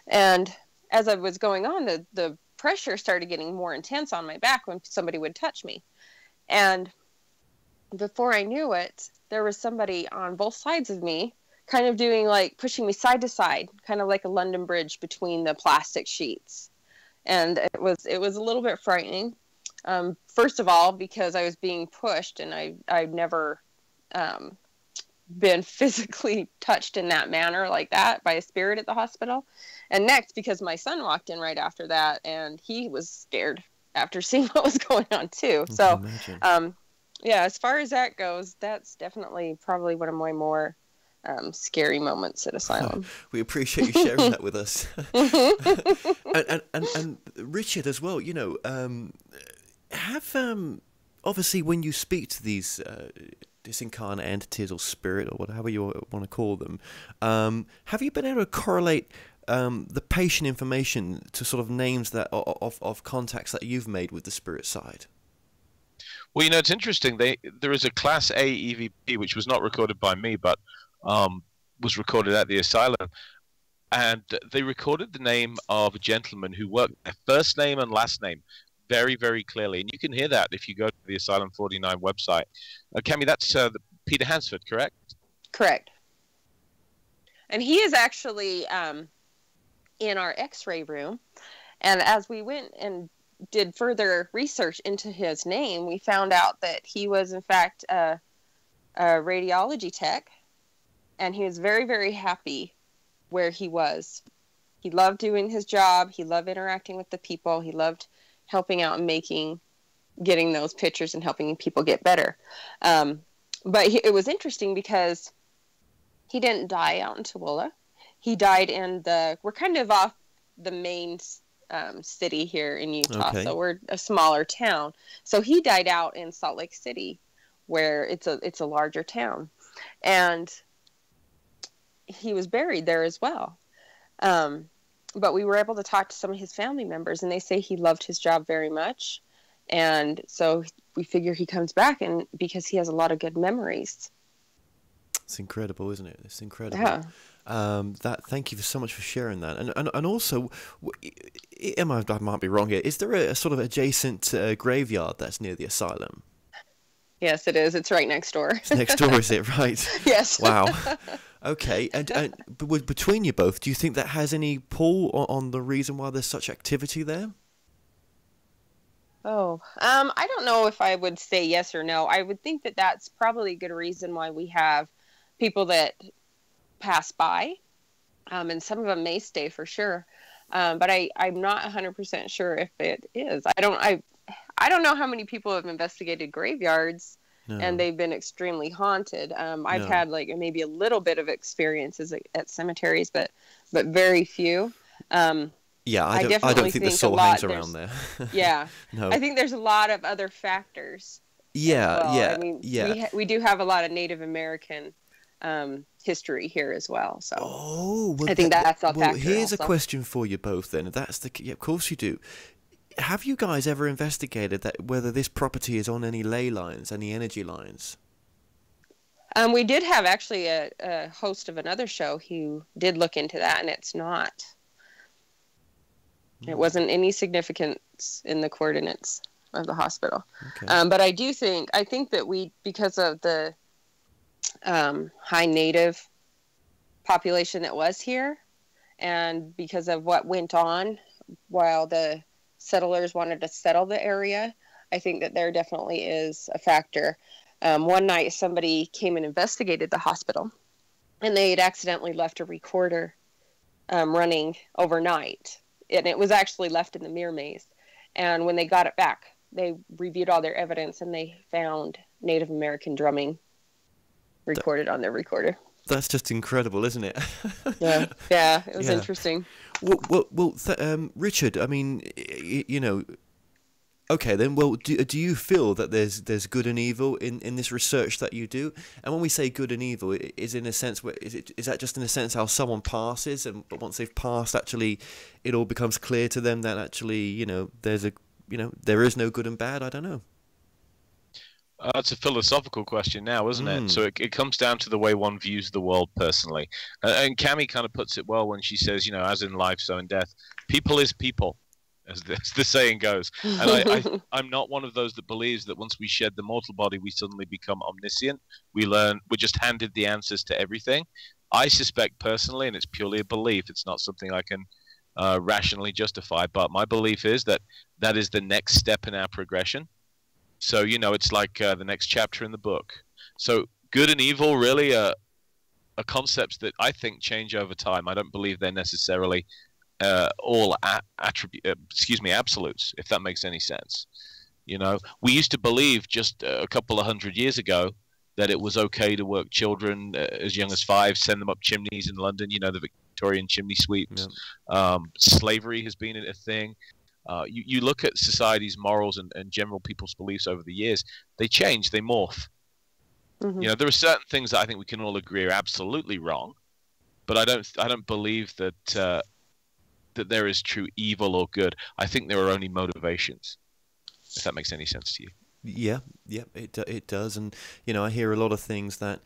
And as I was going on, the pressure started getting more intense on my back when somebody would touch me. And before I knew it, there was somebody on both sides of me, kind of doing like pushing me side to side, kind of like a London Bridge between the plastic sheets. And it was a little bit frightening. First of all, because I was being pushed, and I've never been physically touched in that manner like that by a spirit at the hospital. And next, because my son walked in right after that, and he was scared after seeing what was going on too. So, yeah, as far as that goes, that's definitely probably one of my more scary moments at Asylum. We appreciate you sharing that with us. and Richard as well, have obviously when you speak to these disincarnate entities or spirit or whatever you want to call them, have you been able to correlate the patient information to sort of names that of contacts that you've made with the spirit side? Well, it's interesting. There is a Class A EVP, which was not recorded by me, but was recorded at the Asylum. And they recorded the name of a gentleman who worked their first name and last name very, very clearly. And you can hear that if you go to the Asylum 49 website. Cami, that's Peter Hansford, correct? Correct. And he is actually in our x-ray room. And as we went and did further research into his name, we found out that he was, in fact, a radiology tech. And he was very, very happy where he was He loved doing his job. He loved interacting with the people. He loved helping out and getting those pictures and helping people get better. But it was interesting because he didn't die out in Tooele. He died we're kind of off the main city here in Utah. Okay. So we're a smaller town. So he died out in Salt Lake City, where it's a larger town. And he was buried there as well. But we were able to talk to some of his family members, and they say he loved his job very much. And so we figure he comes back, and because he has a lot of good memories. It's incredible, isn't it? It's incredible. Yeah. Thank you so much for sharing that. And also, I might be wrong here. Is there a sort of adjacent graveyard that's near the asylum? Yes, it is. It's right next door. It's next door, is it? Right. Yes. Wow. Okay. And between you both, do you think that has any pull on the reason why there's such activity there? Oh, I don't know if I would say yes or no. I would think that that's probably a good reason why we have people that pass by, and some of them may stay for sure. But I'm not 100% sure if it is. I don't know how many people have investigated graveyards, and they've been extremely haunted. I've had like maybe a little bit of experiences at cemeteries, but very few. Yeah, I don't think the soul hangs around there. Yeah. No. I think there's a lot of other factors. Yeah, well. yeah, I mean, yeah. we do have a lot of Native American history here as well. So well, I think that's a well, factor. here's also a question for you both then. Of course you do. Have you guys ever investigated whether this property is on any ley lines, any energy lines? We did have actually a host of another show who did look into that, and it's not. It wasn't any significance in the coordinates of the hospital. Okay. But I think that because of the high Native population that was here, and because of what went on while the settlers wanted to settle the area, I think that there definitely is a factor. One night somebody came and investigated the hospital, and they had accidentally left a recorder running overnight. And it was actually left in the mirror maze. And when they got it back, they reviewed all their evidence, and they found Native American drumming recorded on their recorder. That's just incredible, isn't it? Yeah, it was interesting. Well, Richard, I mean, okay then. Well, do you feel that there's good and evil in this research that you do? And when we say good and evil, is in a sense is that just in a sense how someone passes, but once they've passed, actually, it all becomes clear to them that actually, there is no good and bad. I don't know. It's a philosophical question now, isn't it? So it comes down to the way one views the world personally. And Cami kind of puts it well when she says, as in life, so in death, people is people. As the saying goes. And I'm not one of those that believes that once we shed the mortal body, we suddenly become omniscient. We're just handed the answers to everything. I suspect personally, and it's purely a belief, it's not something I can rationally justify, but my belief is that is the next step in our progression. So, it's like the next chapter in the book. So good and evil really are concepts that I think change over time. I don't believe they're necessarily all absolutes, if that makes any sense. We used to believe just a couple of 100 years ago that it was okay to work children as young as 5, send them up chimneys in London, the Victorian chimney sweeps. Slavery has been a thing. You look at society's morals and general people's beliefs over the years, they change, they morph. Mm-hmm. There are certain things that I think we can all agree are absolutely wrong, but I don't believe that there is true evil or good. I think there are only motivations, if that makes any sense to you. Yeah, it does. And, I hear a lot of things that,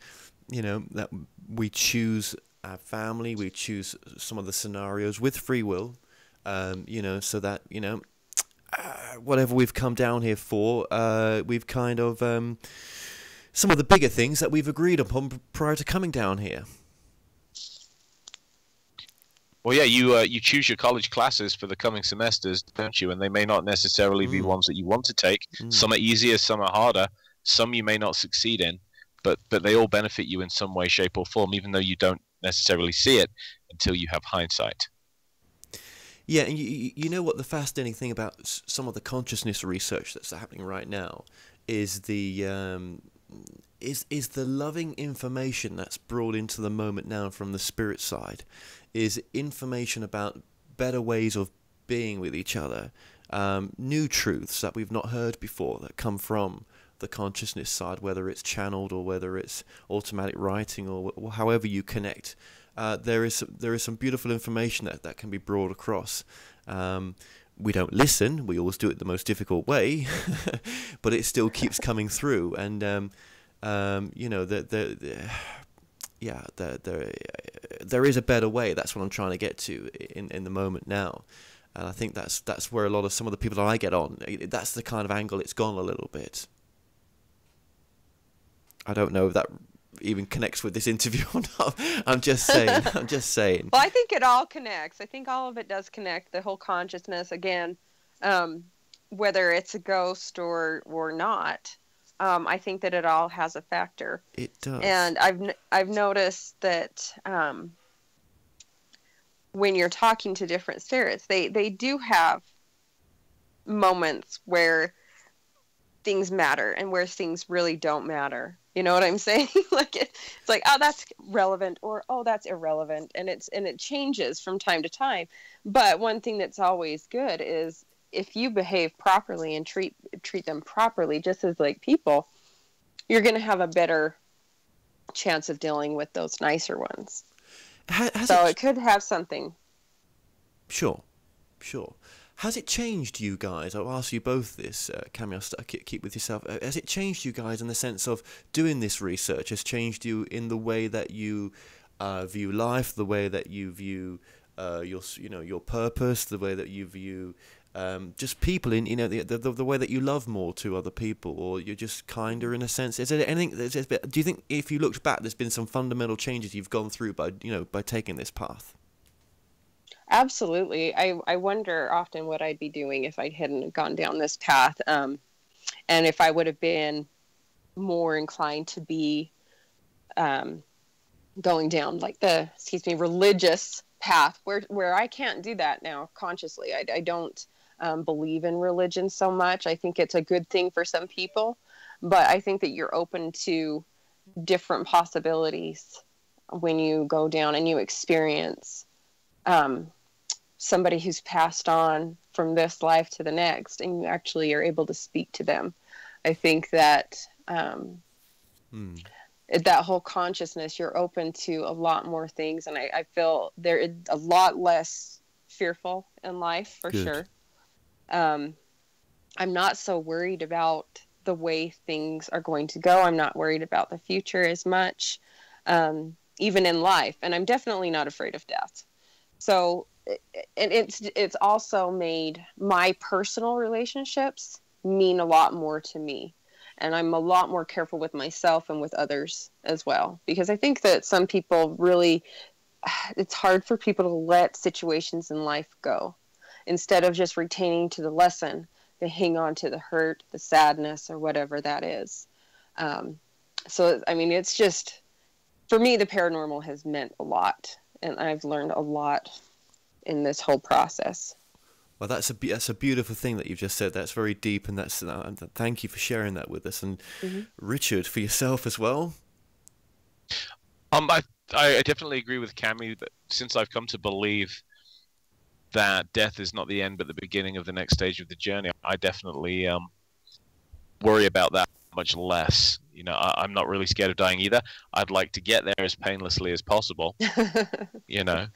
that we choose our family, we choose some of the scenarios with free will, so that, whatever we've come down here for, we've kind of, some of the bigger things that we've agreed upon prior to coming down here. Well, yeah, you choose your college classes for the coming semesters, don't you? And they may not necessarily be ones that you want to take. Some are easier, some are harder. Some you may not succeed in, but they all benefit you in some way, shape, or form, even though you don't necessarily see it until you have hindsight. Yeah, and you know what the fascinating thing about some of the consciousness research that's happening right now is the loving information that's brought into the moment now from the spirit side, is information about better ways of being with each other, new truths that we've not heard before that come from the consciousness side, whether it's channeled or whether it's automatic writing or however you connect. There is some beautiful information that can be brought across. We don't listen. We always do it the most difficult way, but it still keeps coming through. And you know, there is a better way. That's what I'm trying to get to in the moment now. And I think that's where some of the people that I get on, that's the kind of angle it's gone a little bit. I don't know if that even connects with this interview or not. I'm just saying. Well, I think it all connects. I think all of it does connect. The whole consciousness, again, whether it's a ghost or not. I think that it all has a factor. It does. And I've noticed that when you're talking to different spirits, they do have moments where things matter and where things really don't matter. You know what I'm saying? Like it's like, oh, that's relevant, or oh, that's irrelevant, and it changes from time to time. But one thing that's always good is if you behave properly and treat them properly, just as like people, you're going to have a better chance of dealing with those nicer ones. So it could have something. Sure. Has it changed you guys? I'll ask you both this, Cami, I'll keep with yourself. Has it changed you guys in the sense of doing this research? Has changed you in the way that you view life, the way that you view your purpose, the way that you view just people in the way that you love more to other people, or you're just kinder in a sense? Is there anything? Do you think if you looked back, there's been some fundamental changes you've gone through by taking this path? Absolutely. I wonder often what I'd be doing if I hadn't gone down this path, and if I would have been more inclined to be going down like the religious path, where I can't do that now consciously. I don't believe in religion so much. I think it's a good thing for some people, but I think that you're open to different possibilities when you go down and you experience somebody who's passed on from this life to the next, and you actually are able to speak to them. I think that that whole consciousness, you're open to a lot more things, and I feel there is a lot less fearful in life, for Good. sure. I'm not so worried about the way things are going to go. I'm not worried about the future as much, even in life, and I'm definitely not afraid of death. So, and it's also made my personal relationships mean a lot more to me. And I'm a lot more careful with myself and with others as well. Because I think that some people really, it's hard for people to let situations in life go. Instead of just retaining to the lesson, they hang on to the hurt, the sadness, or whatever that is. So, I mean, it's just, for me, the paranormal has meant a lot. And I've learned a lot in this whole process. Well, that's a beautiful thing that you've just said. That's very deep, and thank you for sharing that with us. And Richard, for yourself as well. I definitely agree with Cami that since I've come to believe that death is not the end but the beginning of the next stage of the journey, I definitely worry about that much less. You know, I'm not really scared of dying either. I'd like to get there as painlessly as possible. You know.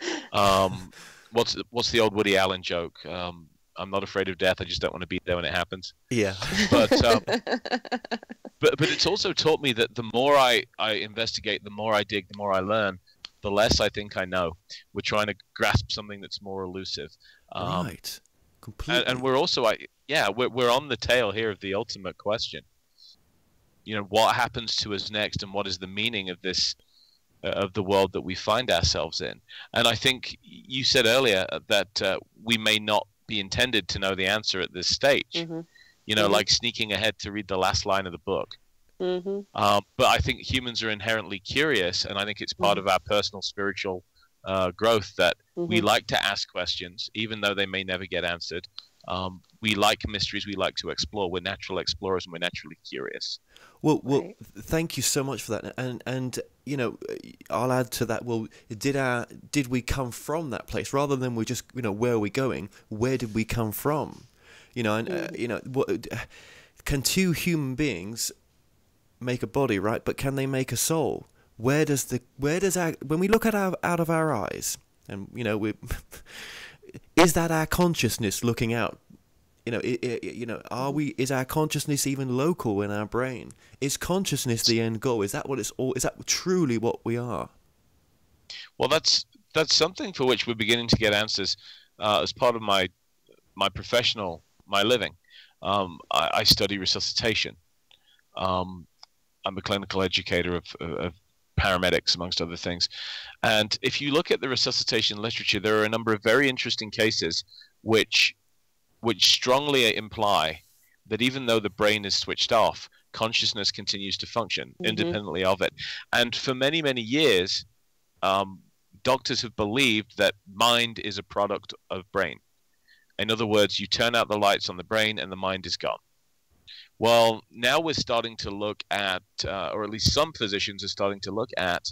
What's the old Woody Allen joke? I'm not afraid of death. I just don't want to be there when it happens. Yeah. But it's also taught me that the more I investigate, the more I dig, the more I learn, the less I think I know. We're trying to grasp something that's more elusive. Right. Completely. And we're also, we're on the tail here of the ultimate question. You know, what happens to us next, and what is the meaning of this? Of the world that we find ourselves in. And I think you said earlier that we may not be intended to know the answer at this stage, you know, like sneaking ahead to read the last line of the book. But I think humans are inherently curious, and I think it's part of our personal spiritual growth that we like to ask questions, even though they may never get answered. We like mysteries. We like to explore. We're natural explorers, and we're naturally curious. Well, thank you so much for that. And you know, I'll add to that. Well, did we come from that place rather than we just, you know, where are we going? Where did we come from? You know, and you know, can two human beings make a body, right? But can they make a soul? When we look at out of our eyes, and you know, is that our consciousness looking out? You know, is our consciousness even local in our brain? Is consciousness the end goal? Is that what it's all? Is that truly what we are? Well, that's something for which we're beginning to get answers as part of my living. I study resuscitation. I'm a clinical educator of paramedics, amongst other things. And if you look at the resuscitation literature, there are a number of very interesting cases which strongly imply that even though the brain is switched off, consciousness continues to function independently of it. And for many, many years, doctors have believed that mind is a product of brain. In other words, you turn out the lights on the brain and the mind is gone. Well, now we're starting to look at, or at least some physicians are starting to look at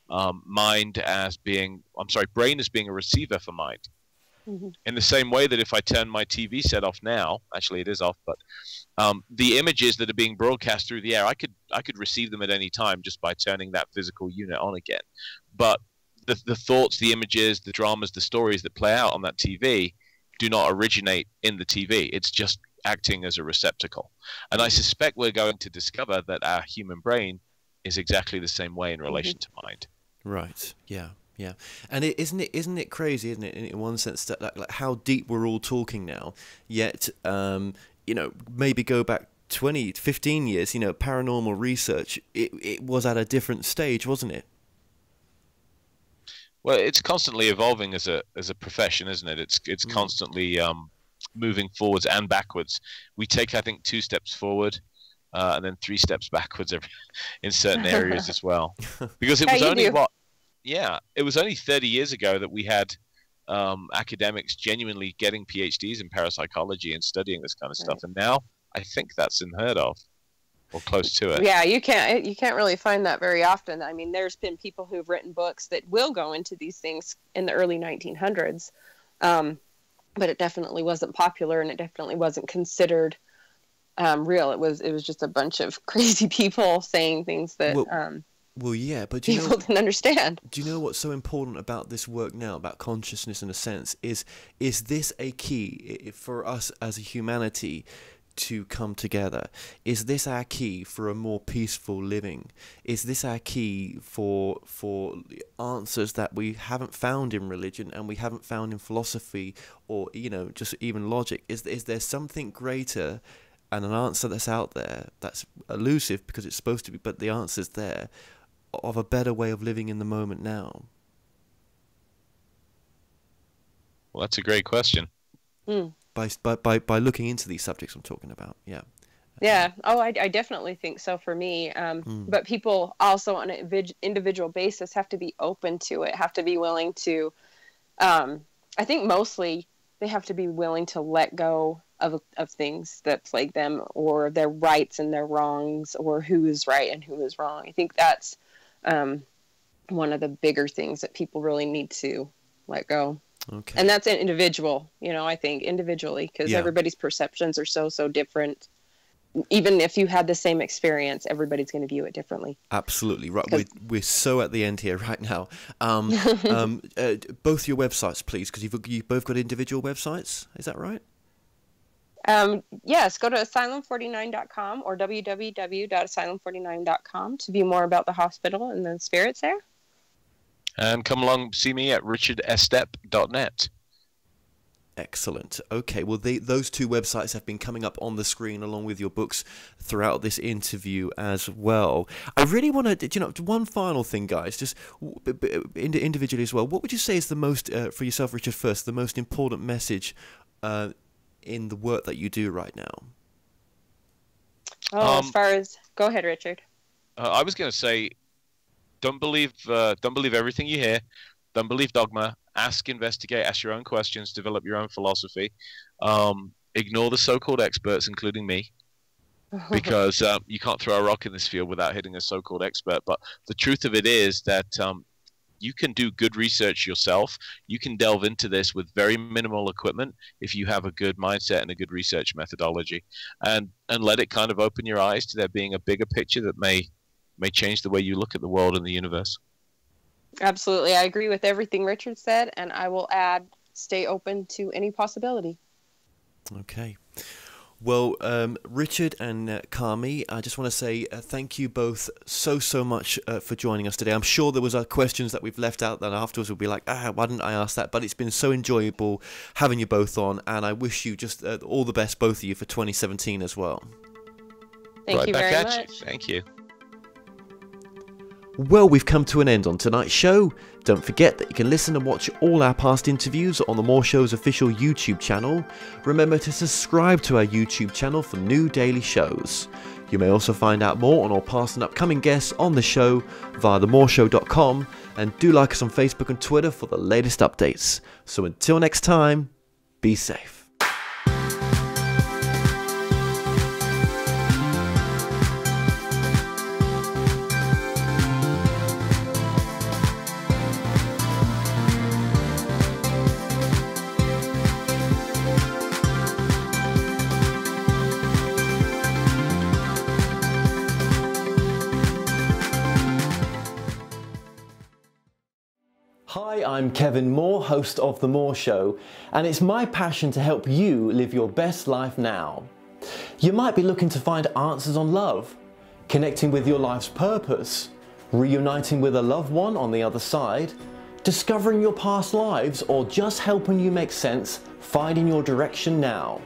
brain as being a receiver for mind. In the same way that if I turn my TV set off now, actually it is off, but the images that are being broadcast through the air, I could receive them at any time just by turning that physical unit on again. But the thoughts, the images, the dramas, the stories that play out on that TV do not originate in the TV. It's just acting as a receptacle. And I suspect we're going to discover that our human brain is exactly the same way in relation to mind. Right. Yeah. Yeah, and isn't it crazy, isn't it, in one sense, that like how deep we're all talking now, yet, you know, maybe go back 20, 15 years, you know, paranormal research, it was at a different stage, wasn't it? Well, it's constantly evolving as a profession, isn't it? It's constantly moving forwards and backwards. We take, I think, 2 steps forward, and then 3 steps backwards in certain areas as well, because it was only it was only 30 years ago that we had academics genuinely getting PhDs in parapsychology and studying this kind of stuff, and now I think that's unheard of, or close to it. Yeah, you can't really find that very often. I mean, there's been people who've written books that will go into these things in the early 1900s, but it definitely wasn't popular, and it definitely wasn't considered real. It was just a bunch of crazy people saying things that. Well, yeah, but people didn't understand. Do you know what's so important about this work now, about consciousness in a sense, is this a key for us as a humanity to come together? Is this our key for a more peaceful living? Is this our key for answers that we haven't found in religion and we haven't found in philosophy, or, you know, just even logic? Is there something greater and an answer that's out there that's elusive because it's supposed to be, but the answer's there, of a better way of living in the moment now? Well, that's a great question. By looking into these subjects I'm talking about, yeah. Yeah. Oh, I definitely think so for me. But people also on an individual basis have to be open to it, have to be willing to, I think mostly they have to be willing to let go of things that plague them, or their rights and their wrongs, or who is right and who is wrong. I think that's one of the bigger things that people really need to let go. Okay. And that's an individual, you know, I think individually, because everybody's perceptions are so different. Even if you had the same experience, everybody's going to view it differently. Absolutely. Right. We're so at the end here right now. Both your websites, please, because you've both got individual websites. Is that right? Yes, go to asylum49.com or www.asylum49.com to be more about the hospital and the spirits there. And come along, see me at richardestep.net. Excellent. Okay, well, those 2 websites have been coming up on the screen along with your books throughout this interview as well. I really want to, one final thing, guys, just individually as well. What would you say is the most, for yourself, Richard, first, the most important message in the work that you do right now? As far as, go ahead, Richard. I was going to say, don't believe everything you hear. don't believe dogma. Ask, investigate, ask your own questions, develop your own philosophy. Ignore the so-called experts, including me, because you can't throw a rock in this field without hitting a so-called expert. But the truth of it is that you can do good research yourself. You can delve into this with very minimal equipment if you have a good mindset and a good research methodology, and let it kind of open your eyes to there being a bigger picture that may change the way you look at the world and the universe. Absolutely. I agree with everything Richard said, and I will add, stay open to any possibility. Okay. Well, Richard and Cami, I just want to say thank you both so much for joining us today. I'm sure there was questions that we've left out that afterwards we'll be like, why didn't I ask that? But it's been so enjoyable having you both on, and I wish you just all the best, both of you, for 2017 as well. Thank you very much. Thank you. Well, we've come to an end on tonight's show. Don't forget that you can listen and watch all our past interviews on the More Show's official YouTube channel. Remember to subscribe to our YouTube channel for new daily shows. You may also find out more on all past and upcoming guests on the show via themoreshow.com, and do like us on Facebook and Twitter for the latest updates. So until next time, be safe. Hi, I'm Kevin Moore, host of The More Show, and it's my passion to help you live your best life now. You might be looking to find answers on love, connecting with your life's purpose, reuniting with a loved one on the other side, discovering your past lives, or just helping you make sense, finding your direction now.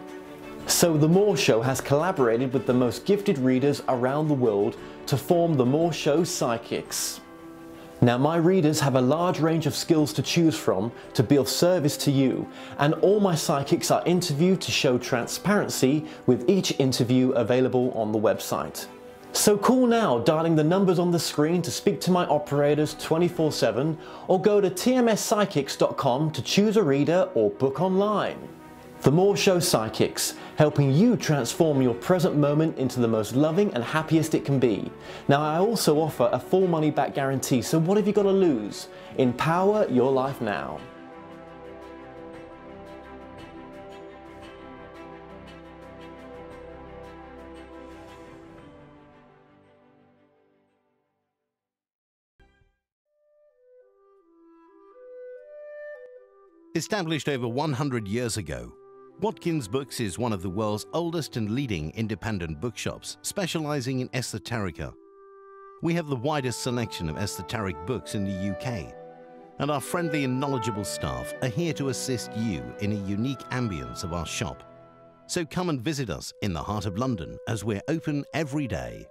So The More Show has collaborated with the most gifted readers around the world to form The More Show Psychics. Now, my readers have a large range of skills to choose from to be of service to you, and all my psychics are interviewed to show transparency, with each interview available on the website. So call now, dialing the numbers on the screen to speak to my operators 24/7, or go to tmspsychics.com to choose a reader or book online. The More Show Psychics, helping you transform your present moment into the most loving and happiest it can be. Now, I also offer a full money back guarantee, so what have you got to lose? Empower your life now. Established over 100 years ago, Watkins Books is one of the world's oldest and leading independent bookshops, specializing in esoterica. We have the widest selection of esoteric books in the UK, and our friendly and knowledgeable staff are here to assist you in a unique ambience of our shop. So come and visit us in the heart of London, as we're open every day.